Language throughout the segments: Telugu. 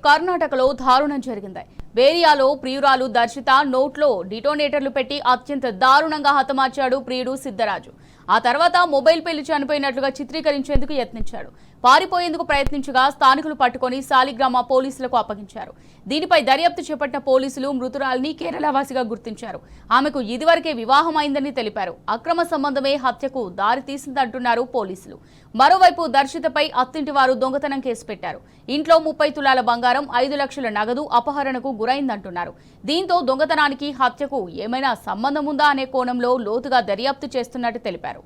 కర్ణాటకలో దారుణం జరిగింది. వేరియాలో ప్రియురాలు దర్శిత నోట్లో డిటోనేటర్లు పెట్టి అత్యంత దారుణంగా హతమార్చాడు ప్రియుడు సిద్ధరాజు. ఆ తర్వాత మొబైల్ పేలి చనిపోయినట్లుగా చిత్రీకరించేందుకు యత్నించాడు. పారిపోయేందుకు ప్రయత్నించగా స్థానికులు పట్టుకొని సాలిగ్రామ పోలీసులకు అప్పగించారు. దీనిపై దర్యాప్తు చేపట్టిన పోలీసులు మృతురాలిని కేరళవాసిగా గుర్తించారు. ఆమెకు ఇదివరకే వివాహం అయిందని తెలిపారు. అక్రమ సంబంధమే హత్యకు దారి తీసిందంటున్నారు పోలీసులు. మరోవైపు దర్శితపై అత్తింటి వారు దొంగతనం కేసు పెట్టారు. ఇంట్లో 30 తులాల బంగారం, 5 లక్షల నగదు అపహరణకు గురైందంటున్నారు. దీంతో దొంగతనానికి హత్యకు ఏమైనా సంబంధం ఉందా అనే కోణంలో లోతుగా దర్యాప్తు చేస్తున్నట్టు తెలిపారు.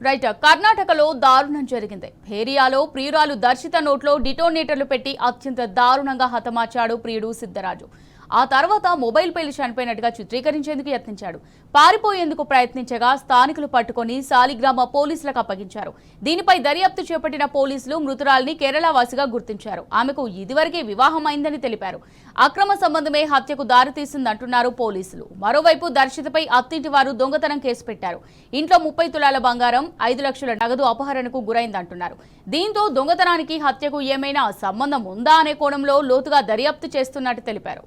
రైట్, కర్ణాటకలో దారుణం జరిగింది. ఏరియాలో ప్రియురాలు దర్శిత నోట్లో డిటోనేటర్లు పెట్టి అత్యంత దారుణంగా హతమార్చాడు ప్రియుడు సిద్ధరాజు. ఆ తర్వాత మొబైల్ పేలి చనిపోయినట్టుగా చిత్రీకరించేందుకు యత్నించాడు. పారిపోయేందుకు ప్రయత్నించగా స్థానికులు పట్టుకొని సాలిగ్రామ పోలీసులకు అప్పగించారు. దీనిపై దర్యాప్తు చేపట్టిన పోలీసులు మృతురాలిని కేరళవాసిగా గుర్తించారు. ఆమెకు ఇదివరకే వివాహం అయిందని తెలిపారు. అక్రమ సంబంధమే హత్యకు దారితీసిందంటున్నారు పోలీసులు. మరోవైపు దర్శితపై అత్తింటి వారు దొంగతనం కేసు పెట్టారు. ఇంట్లో 30 తులాల బంగారం, 5 లక్షల నగదు అపహరణకు గురైందంటున్నారు. దీంతో దొంగతనానికి హత్యకు ఏమైనా సంబంధం ఉందా అనే కోణంలో లోతుగా దర్యాప్తు చేస్తున్నట్టు తెలిపారు.